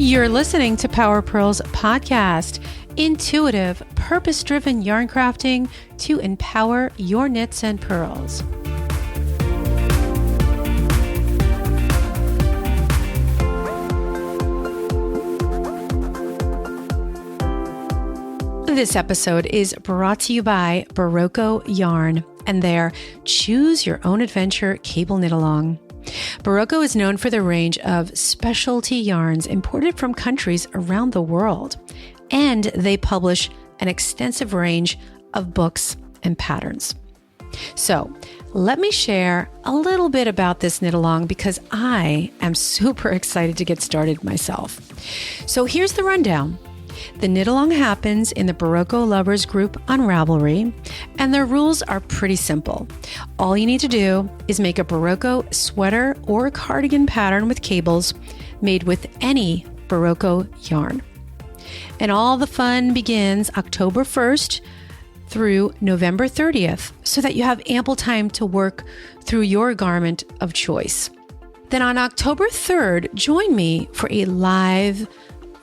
You're listening to Power Pearls Podcast, intuitive, purpose-driven yarn crafting to empower your knits and pearls. This episode is brought to you by Barocco Yarn and their Choose Your Own Adventure Cable Knit Along. Barocco is known for their range of specialty yarns imported from countries around the world, and they publish an extensive range of books and patterns. So let me share a little bit about this knit along because I am super excited to get started myself. So here's the rundown. The knit along happens in the Barocco Lovers group on Ravelry, and their rules are pretty simple. All you need to do is make a Barocco sweater or cardigan pattern with cables made with any Barocco yarn. And all the fun begins October 1st through November 30th, so that you have ample time to work through your garment of choice. Then on October 3rd, join me for a live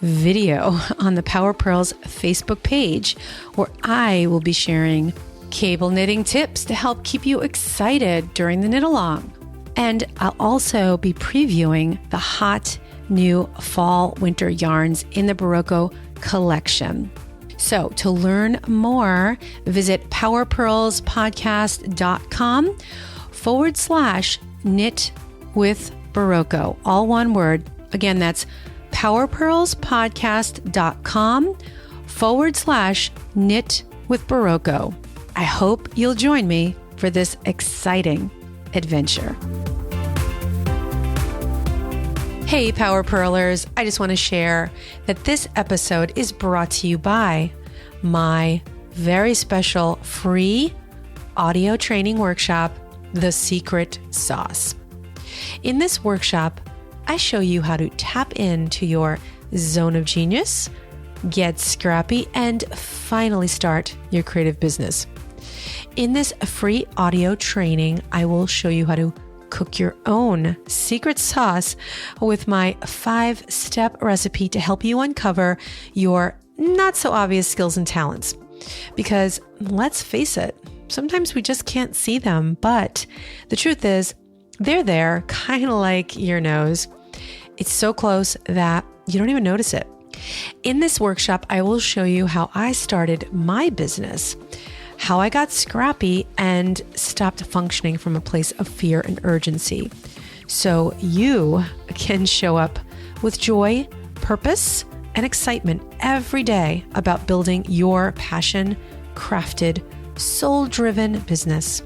video on the Power Pearls Facebook page, where I will be sharing cable knitting tips to help keep you excited during the knit along. And I'll also be previewing the hot new fall winter yarns in the Barocco collection. So to learn more, visit powerpearlspodcast.com/knit with Barocco. All one word. Again, that's powerpearlspodcast.com/knit with Barocco. I hope you'll join me for this exciting adventure. Hey, Power Pearlers. I just want to share that this episode is brought to you by my very special free audio training workshop, The Secret Sauce. In this workshop, I show you how to tap into your zone of genius, get scrappy, and finally start your creative business. In this free audio training, I will show you how to cook your own secret sauce with my 5-step recipe to help you uncover your not so obvious skills and talents. Because let's face it, sometimes we just can't see them, but the truth is, they're there, kind of like your nose. It's so close that you don't even notice it. In this workshop, I will show you how I started my business, how I got scrappy and stopped functioning from a place of fear and urgency, so you can show up with joy, purpose, and excitement every day about building your passion-crafted, soul-driven business.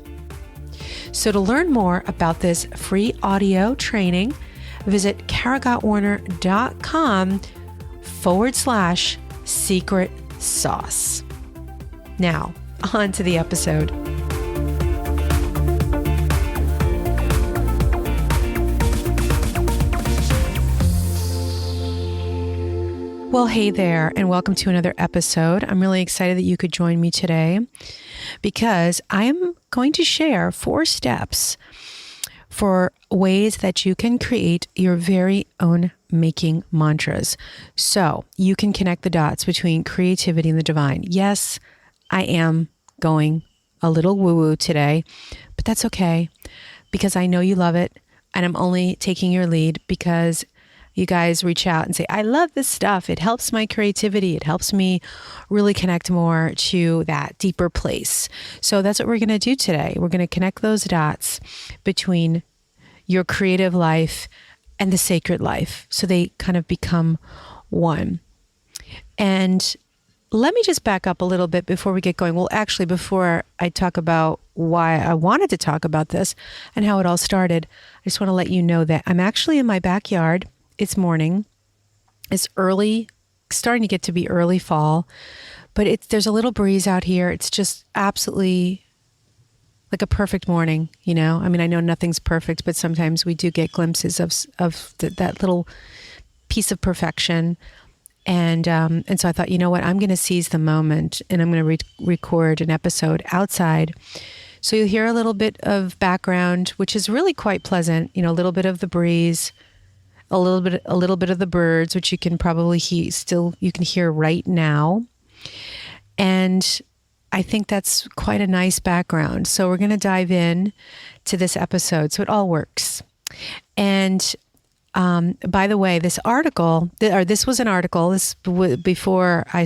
So to learn more about this free audio training, visit karagottwarner.com/secret sauce. Now, on to the episode. Well, hey there, and welcome to another episode. I'm really excited that you could join me today because I'm going to share 4 steps for ways that you can create your very own making mantras. So you can connect the dots between creativity and the divine. Yes, I am going a little woo-woo today, but that's okay because I know you love it, and I'm only taking your lead because you guys reach out and say, I love this stuff. It helps my creativity. It helps me really connect more to that deeper place. So that's what we're going to do today. We're going to connect those dots between your creative life and the sacred life, so they kind of become one. And let me just back up a little bit before we get going. Well, actually, before I talk about why I wanted to talk about this and how it all started, I just want to let you know that I'm actually in my backyard. It's morning. It's early, starting to get to be early fall, but there's a little breeze out here. It's just absolutely like a perfect morning, you know? I mean, I know nothing's perfect, but sometimes we do get glimpses of that little piece of perfection. And so I thought, you know what, I'm going to seize the moment and I'm going to record an episode outside. So you'll hear a little bit of background, which is really quite pleasant, you know, a little bit of the breeze. a little bit of the birds, which you can probably you can hear right now. And I think that's quite a nice background. So we're going to dive in to this episode. So it all works. And by the way, this was an article, before I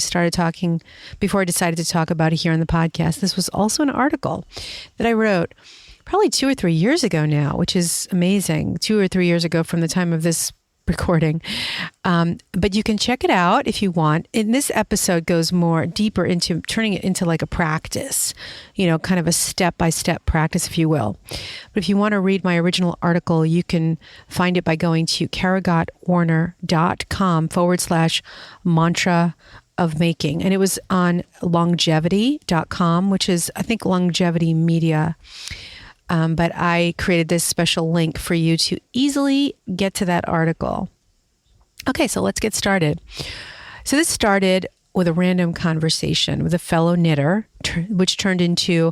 decided to talk about it here on the podcast. This was also an article that I wrote probably 2 or 3 years ago now, which is amazing. 2 or 3 years ago from the time of this recording. But you can check it out if you want. And this episode goes more deeper into turning it into like a practice, kind of a step-by-step practice, if you will. But if you want to read my original article, you can find it by going to karagottwarner.com/mantra of making. And it was on longevity.com, which is, I think, Longevity Media. But I created this special link for you to easily get to that article. Okay, so let's get started. So this started with a random conversation with a fellow knitter, which turned into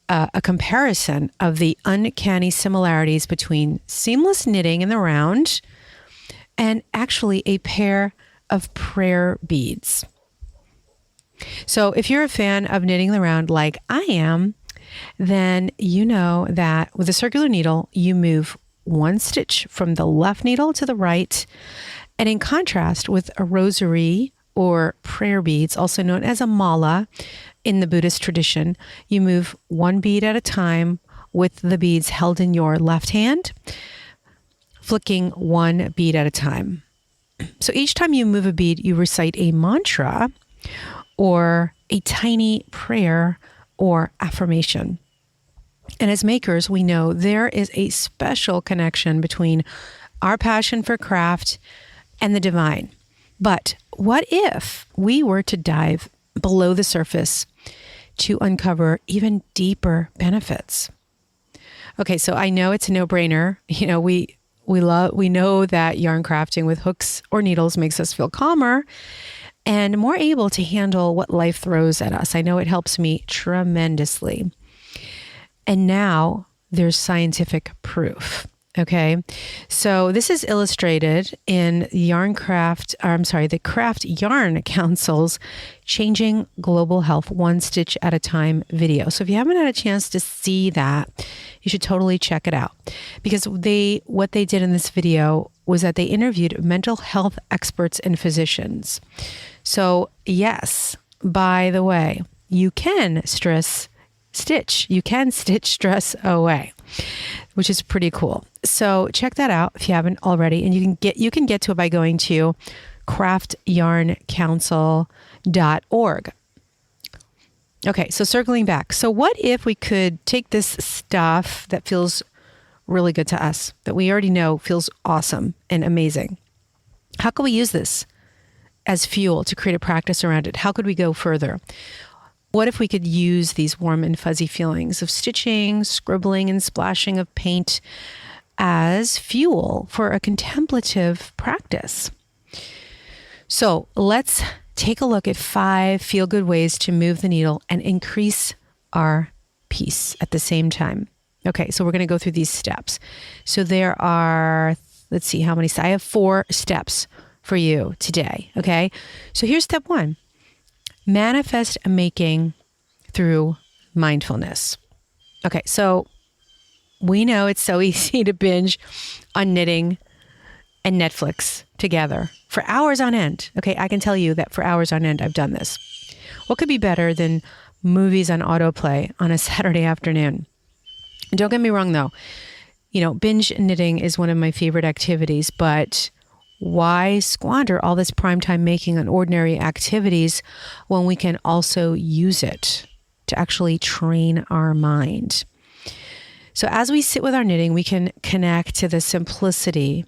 a comparison of the uncanny similarities between seamless knitting in the round and actually a pair of prayer beads. So if you're a fan of knitting the round like I am, then you know that with a circular needle, you move one stitch from the left needle to the right. And in contrast with a rosary or prayer beads, also known as a mala in the Buddhist tradition, you move one bead at a time with the beads held in your left hand, flicking one bead at a time. So each time you move a bead, you recite a mantra or a tiny prayer or affirmation. And as makers, we know there is a special connection between our passion for craft and the divine. But what if we were to dive below the surface to uncover even deeper benefits? Okay, so I know it's a no-brainer. We know that yarn crafting with hooks or needles makes us feel calmer and more able to handle what life throws at us. I know it helps me tremendously. And now there's scientific proof. Okay. So this is illustrated in the Craft Yarn Council's Changing Global Health One Stitch at a Time video. So if you haven't had a chance to see that, you should totally check it out, because what they did in this video was that they interviewed mental health experts and physicians. So yes, by the way, you can stitch stress away, which is pretty cool. So check that out if you haven't already. And you can get to it by going to craftyarncouncil.org. Okay, so circling back. So what if we could take this stuff that feels really good to us, that we already know feels awesome and amazing? How can we use this as fuel to create a practice around it? How could we go further? What if we could use these warm and fuzzy feelings of stitching, scribbling, and splashing of paint as fuel for a contemplative practice? So let's take a look at 5 feel-good ways to move the needle and increase our peace at the same time. Okay, so we're going to go through these steps. So there are, let's see how many. I have 4 steps for you today. Okay, so here's step 1. Manifest making through mindfulness. Okay, so we know it's so easy to binge on knitting and Netflix together for hours on end. Okay, I can tell you that for hours on end, I've done this. What could be better than movies on autoplay on a Saturday afternoon? Don't get me wrong, though. Binge knitting is one of my favorite activities, but why squander all this primetime making on ordinary activities when we can also use it to actually train our mind? So as we sit with our knitting, we can connect to the simplicity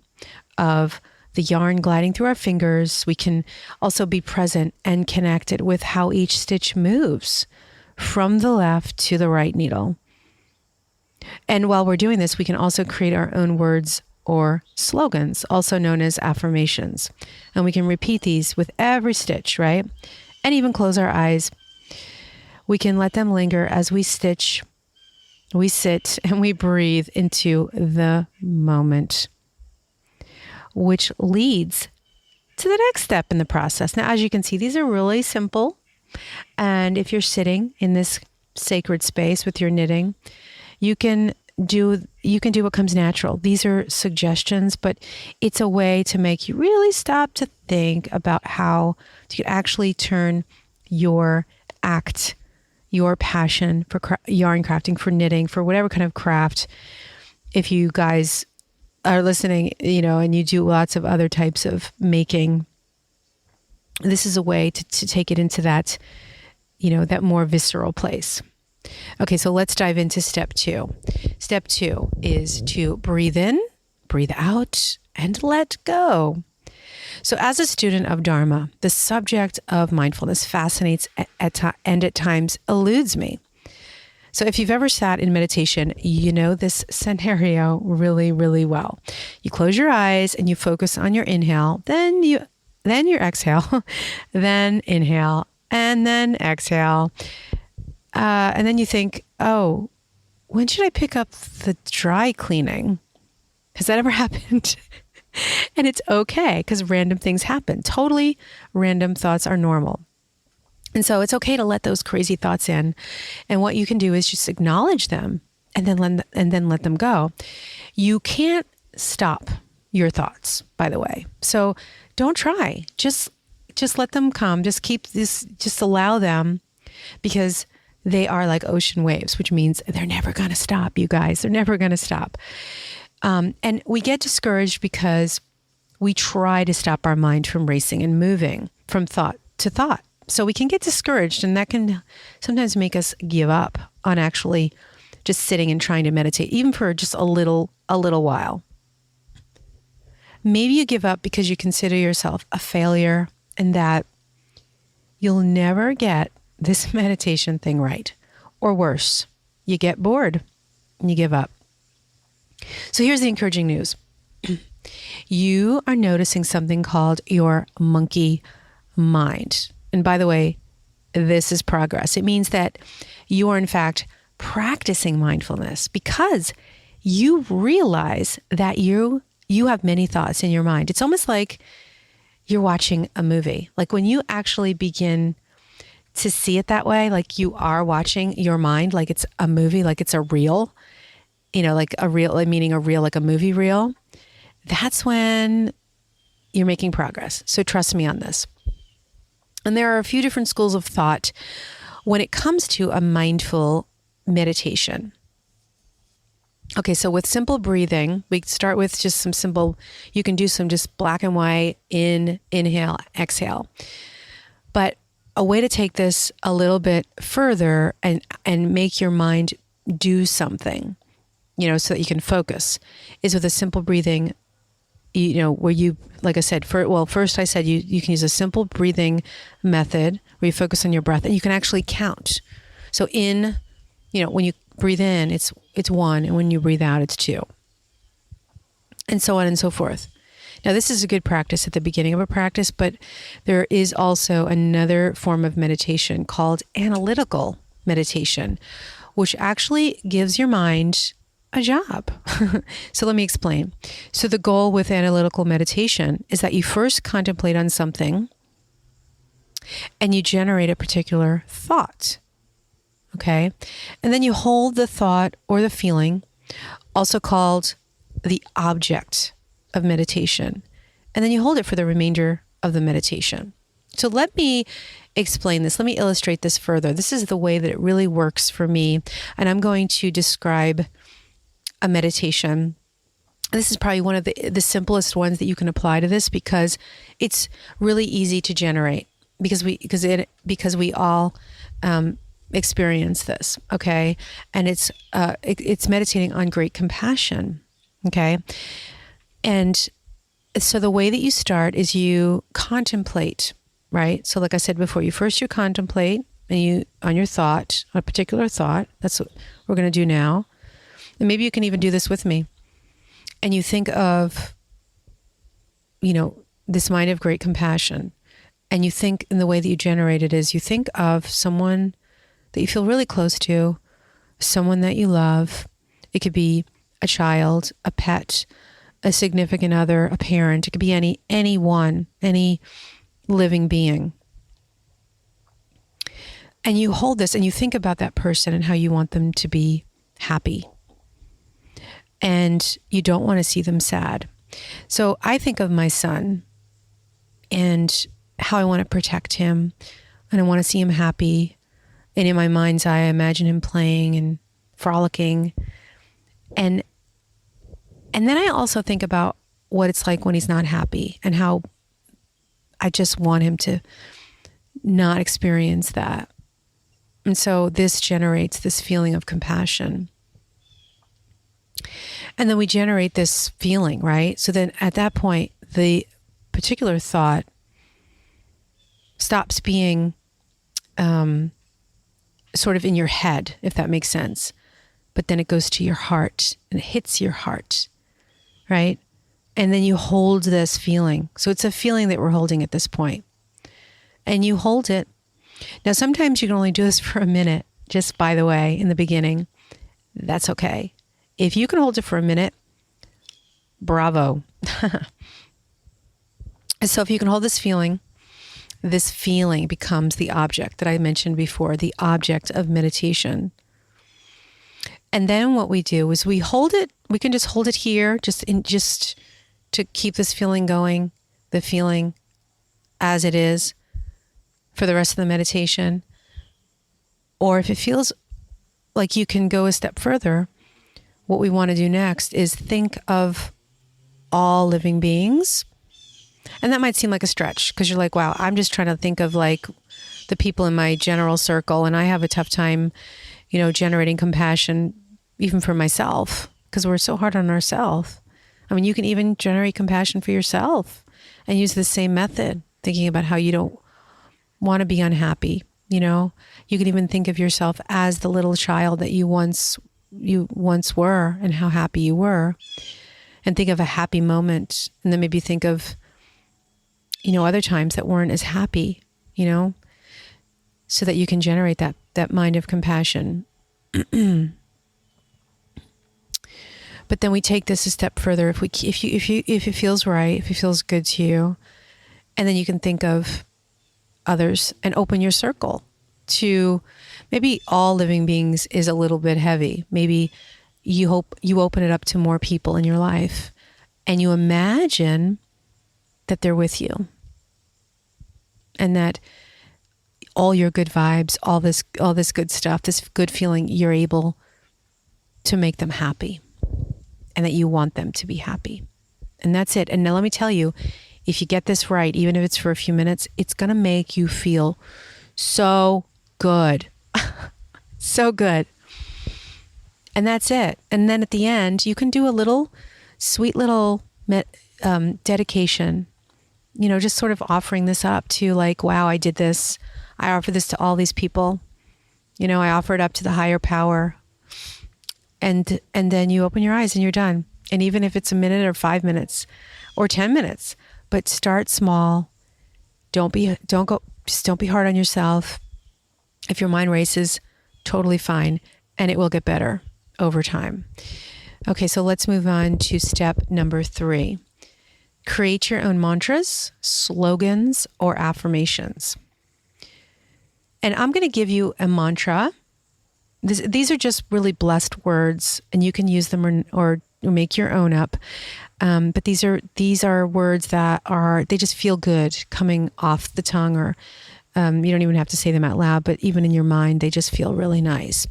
of the yarn gliding through our fingers. We can also be present and connected with how each stitch moves from the left to the right needle. And while we're doing this, we can also create our own words or slogans, also known as affirmations. And we can repeat these with every stitch, right? And even close our eyes. We can let them linger as we stitch, we sit, and we breathe into the moment. which leads to the next step in the process. Now, as you can see, these are really simple. And if you're sitting in this sacred space with your knitting, you can do what comes natural. These are suggestions, but it's a way to make you really stop to think about how to actually turn your act, your passion for yarn crafting, for knitting, for whatever kind of craft. If you guys are listening, and you do lots of other types of making, this is a way to take it into that, that more visceral place. Okay, so let's dive into step 2. Step 2 is to breathe in, breathe out, and let go. So as a student of Dharma, the subject of mindfulness fascinates and at times eludes me. So if you've ever sat in meditation, you know this scenario really, really well. You close your eyes and you focus on your inhale, then your exhale, then inhale, and then exhale. And then you think, oh, when should I pick up the dry cleaning? Has that ever happened? And it's okay, because random things happen. Totally random thoughts are normal. And so it's okay to let those crazy thoughts in. And what you can do is just acknowledge them and then let them go. You can't stop your thoughts, by the way. So don't try. Just let them come. Just allow them, because they are like ocean waves, which means they're never going to stop, you guys. They're never going to stop. And we get discouraged because we try to stop our mind from racing and moving from thought to thought. So we can get discouraged, and that can sometimes make us give up on actually just sitting and trying to meditate, even for just a little while. Maybe you give up because you consider yourself a failure and that you'll never get this meditation thing right. Or worse, you get bored and you give up. So here's the encouraging news. You are noticing something called your monkey mind. And by the way, this is progress. It means that you are in fact practicing mindfulness because you realize that you have many thoughts in your mind. It's almost like you're watching a movie. Like when you actually begin to see it that way, like you are watching your mind, like it's a movie, like it's a reel, like a reel, meaning a reel, like a movie reel. That's when you're making progress. So trust me on this. And there are a few different schools of thought when it comes to a mindful meditation. Okay, so with simple breathing, we start with just some simple, you can do some just black and white inhale, exhale. But a way to take this a little bit further and make your mind do something, so that you can focus, is with a simple breathing, where you, like I said, first I said you can use a simple breathing method where you focus on your breath and you can actually count. So when you breathe in, it's 1, and when you breathe out, it's 2. And so on and so forth. Now, this is a good practice at the beginning of a practice, but there is also another form of meditation called analytical meditation, which actually gives your mind a job. So let me explain. So the goal with analytical meditation is that you first contemplate on something and you generate a particular thought. Okay? And then you hold the thought or the feeling, also called the object of meditation. And then you hold it for the remainder of the meditation. So let me explain this. Let me illustrate this further. This is the way that it really works for me. And I'm going to describe a meditation. This is probably one of the simplest ones that you can apply to this because it's really easy to generate because we all experience this. Okay. And it's meditating on great compassion. Okay. And so the way that you start is you contemplate, right? So like I said before, you contemplate and on your thought, a particular thought. That's what we're going to do now. And maybe you can even do this with me. And you think of, this mind of great compassion. And you think in the way that you generate it is you think of someone that you feel really close to, someone that you love. It could be a child, a pet, a significant other, a parent. It could be anyone, any living being. And you hold this and you think about that person and how you want them to be happy. And you don't want to see them sad. So I think of my son and how I want to protect him, and I want to see him happy. And in my mind's eye, I imagine him playing and frolicking. And then I also think about what it's like when he's not happy and how I just want him to not experience that. And so this generates this feeling of compassion. And then we generate this feeling, right? So then at that point, the particular thought stops being sort of in your head, if that makes sense. But then it goes to your heart and it hits your heart, right? And then you hold this feeling. So it's a feeling that we're holding at this point. And you hold it. Now, sometimes you can only do this for a minute, just by the way, in the beginning. That's okay. If you can hold it for a minute, bravo. So if you can hold this feeling becomes the object that I mentioned before, the object of meditation. And then what we do is we hold it. We can just hold it here, just to keep this feeling going, the feeling as it is for the rest of the meditation. Or if it feels like you can go a step further, what we want to do next is think of all living beings. And that might seem like a stretch because you're like, wow, I'm just trying to think of like the people in my general circle, and I have a tough time, generating compassion even for myself because we're so hard on ourselves. I mean, you can even generate compassion for yourself and use the same method, thinking about how you don't want to be unhappy. You can even think of yourself as the little child that you once were and how happy you were, and think of a happy moment, and then maybe think of other times that weren't as happy, so that you can generate that mind of compassion. But then we take this a step further. If it feels right, if it feels good to you, and then you can think of others and open your circle to maybe all living beings is a little bit heavy. Maybe you open it up to more people in your life, and you imagine that they're with you, and that all your good vibes, all this good stuff, this good feeling, you're able to make them happy, and that you want them to be happy. And that's it. And now let me tell you, if you get this right, even if it's for a few minutes, it's going to make you feel so good. So good. And that's it. And then at the end, you can do a sweet little dedication, just sort of offering this up to like, wow, I did this. I offer this to all these people. I offer it up to the higher power. And then you open your eyes and you're done. And even if it's a minute or 5 minutes or 10 minutes, but start small. Don't be hard on yourself. If your mind races, totally fine. And it will get better over time. Okay, so let's move on to step number 3. Create your own mantras, slogans, or affirmations. And I'm going to give you a mantra. These are just really blessed words, and you can use them or make your own up. But these are words that they just feel good coming off the tongue, or you don't even have to say them out loud, but even in your mind, they just feel really nice.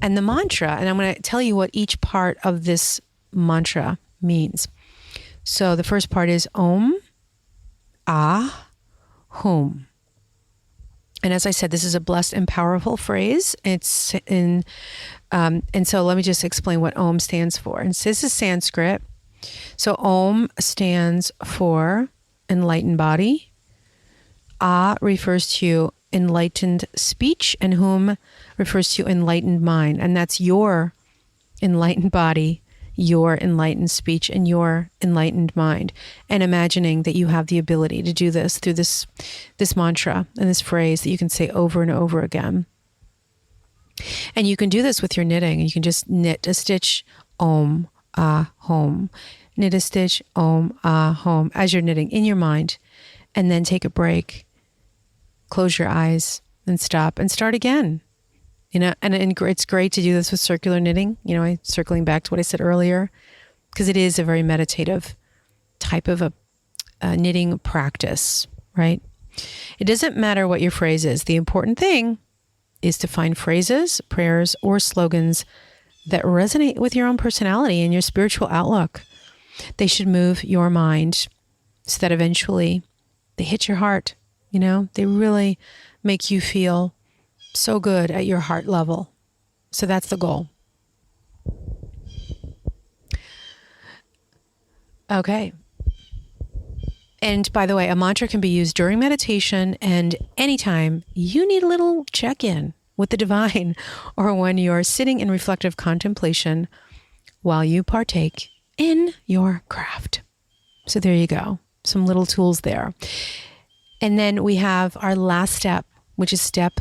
And the mantra, and I'm going to tell you what each part of this mantra means. So the first part is Om, Ah, Hum. And as I said, this is a blessed and powerful phrase. It's and so let me just explain what Om stands for. And so this is Sanskrit. So Om stands for enlightened body. Ah refers to enlightened speech, and Hum refers to enlightened mind. And that's your enlightened body, your enlightened speech, and your enlightened mind. And imagining that you have the ability to do this through this mantra and this phrase that you can say over and over again. And you can do this with your knitting. You can just knit a stitch, Om, Ah, Hum. knit a stitch, om, ah, home, as you're knitting in your mind. And then take a break, close your eyes and stop and start again. And it's great to do this with circular knitting. Circling back to what I said earlier, because it is a very meditative type of a knitting practice, right? It doesn't matter what your phrase is. The important thing is to find phrases, prayers, or slogans that resonate with your own personality and your spiritual outlook. They should move your mind so that eventually they hit your heart. They really make you feel so good at your heart level. So that's the goal. Okay. And by the way, a mantra can be used during meditation and anytime you need a little check-in with the divine or when you're sitting in reflective contemplation while you partake in your craft. So there you go. Some little tools there. And then we have our last step, which is step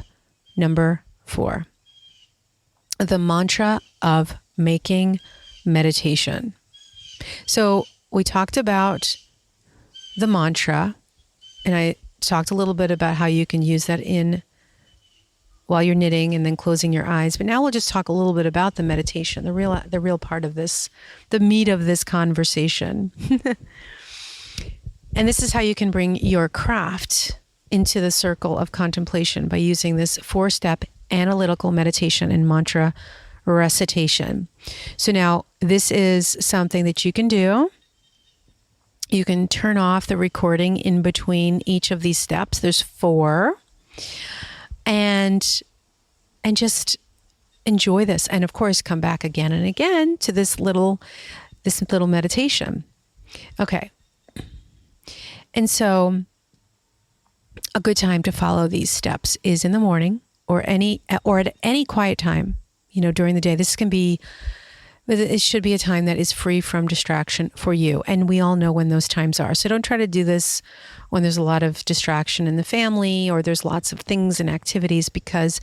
number 4. The mantra of making meditation. So we talked about the mantra, and I talked a little bit about how you can use that while you're knitting and then closing your eyes. But now we'll just talk a little bit about the meditation, the real part of this, the meat of this conversation. And this is how you can bring your craft into the circle of contemplation by using this 4-step analytical meditation and mantra recitation. So now this is something that you can do. You can turn off the recording in between each of these steps. There's 4. And just enjoy this. And of course, come back again and again to this little meditation. Okay. And so a good time to follow these steps is in the morning or at any quiet time, during the day. It should be a time that is free from distraction for you. And we all know when those times are. So don't try to do this when there's a lot of distraction in the family or there's lots of things and activities, because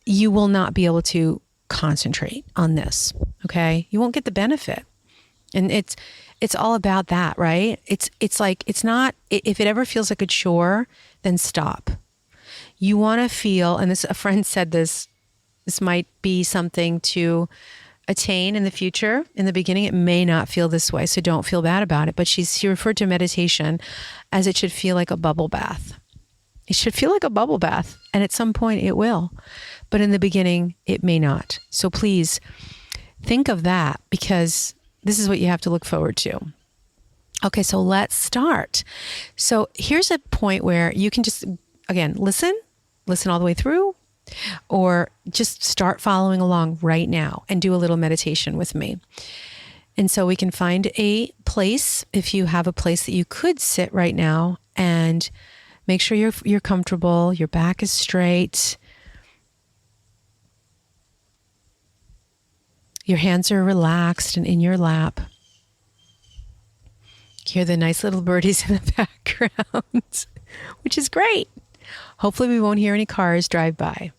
you will not be able to concentrate on this. Okay. You won't get the benefit. And it's all about that, right? It's like, it's not, if it ever feels like a chore, then stop. You want to feel, and a friend said this might be something to attain in the future. In the beginning, it may not feel this way, so don't feel bad about it. But she referred to meditation as it should feel like a bubble bath. It should feel like a bubble bath, and at some point it will. But in the beginning, it may not. So please think of that, because this is what you have to look forward to. Okay, so let's start. So here's a point where you can just, again, listen all the way through, or just start following along right now and do a little meditation with me. And so we can find a place, if you have a place that you could sit right now, and make sure you're comfortable, your back is straight, your hands are relaxed and in your lap. Hear the nice little birdies in the background, which is great. Hopefully we won't hear any cars drive by.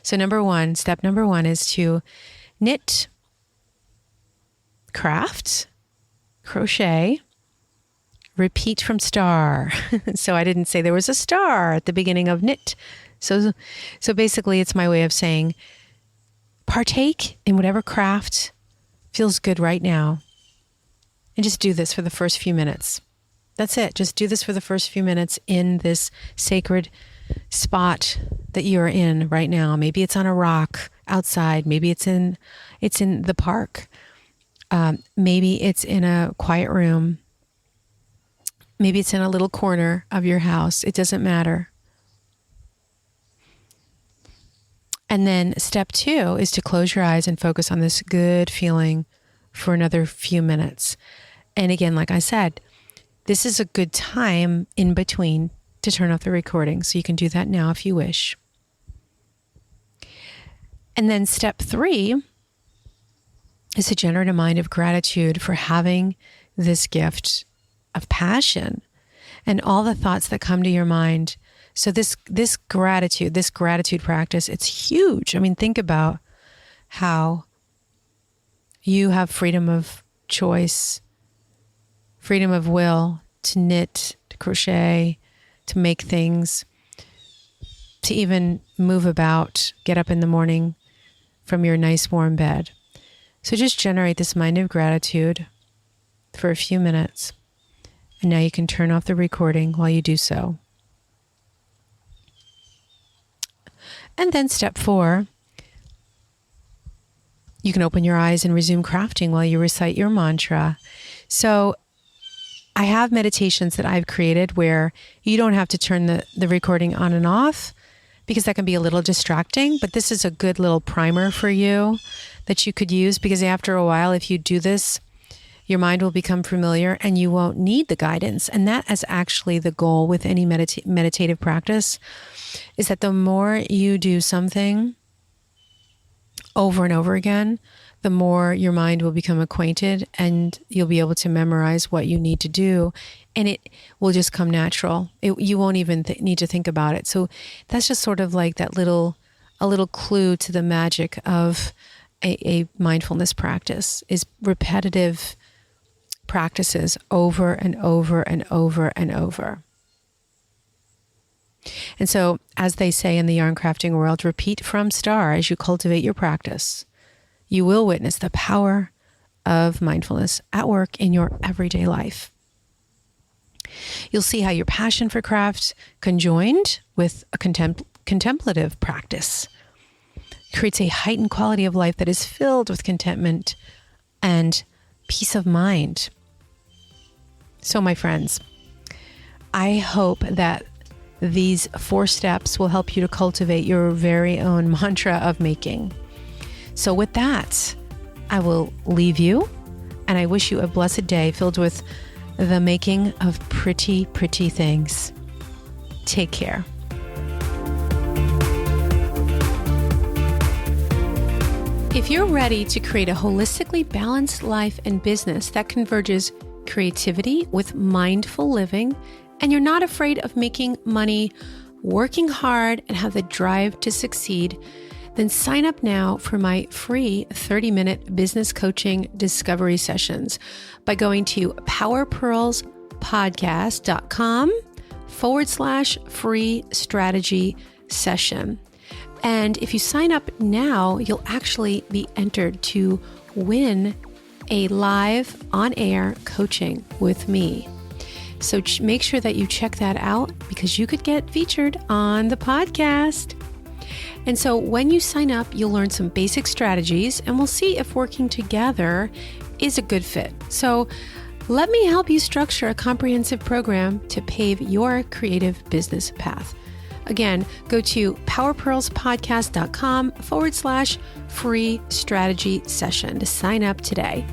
So step number one is to knit, craft, crochet, repeat from star. So I didn't say there was a star at the beginning of knit. So basically it's my way of saying partake in whatever craft feels good right now. And just do this for the first few minutes. That's it. Just do this for the first few minutes in this sacred spot that you're in right now. Maybe it's on a rock outside. Maybe it's in the park. Maybe it's in a quiet room. Maybe it's in a little corner of your house. It doesn't matter. And then step 2 is to close your eyes and focus on this good feeling for another few minutes. And again, like I said, this is a good time in between to turn off the recording. So you can do that now if you wish. And then step 3 is to generate a mind of gratitude for having this gift of passion and all the thoughts that come to your mind. So this gratitude practice, it's huge. I mean, think about how, you have freedom of choice, freedom of will to knit, to crochet, to make things, to even move about, get up in the morning from your nice warm bed. So just generate this mind of gratitude for a few minutes. And now you can turn off the recording while you do so. And then step 4, you can open your eyes and resume crafting while you recite your mantra. So I have meditations that I've created where you don't have to turn the recording on and off, because that can be a little distracting. But this is a good little primer for you that you could use, because after a while, if you do this, your mind will become familiar and you won't need the guidance. And that is actually the goal with any meditative practice, is that the more you do something over and over again, the more your mind will become acquainted and you'll be able to memorize what you need to do, and it will just come natural. You won't even need to think about it. So that's just sort of like a little clue to the magic of a mindfulness practice, is repetitive practices over and over and over and over. And so, as they say in the yarn crafting world, repeat from star as you cultivate your practice. You will witness the power of mindfulness at work in your everyday life. You'll see how your passion for craft, conjoined with a contemplative practice, creates a heightened quality of life that is filled with contentment and peace of mind. So, my friends, I hope that these 4 steps will help you to cultivate your very own mantra of making. So with that, I will leave you, and I wish you a blessed day filled with the making of pretty, pretty things. Take care. If you're ready to create a holistically balanced life and business that converges creativity with mindful living, and you're not afraid of making money, working hard, and have the drive to succeed, then sign up now for my free 30-minute business coaching discovery sessions by going to powerpearlspodcast.com/free strategy session. And if you sign up now, you'll actually be entered to win a live on-air coaching with me. So make sure that you check that out, because you could get featured on the podcast. And so when you sign up, you'll learn some basic strategies, and we'll see if working together is a good fit. So let me help you structure a comprehensive program to pave your creative business path. Again, go to powerpearlspodcast.com/free strategy session to sign up today.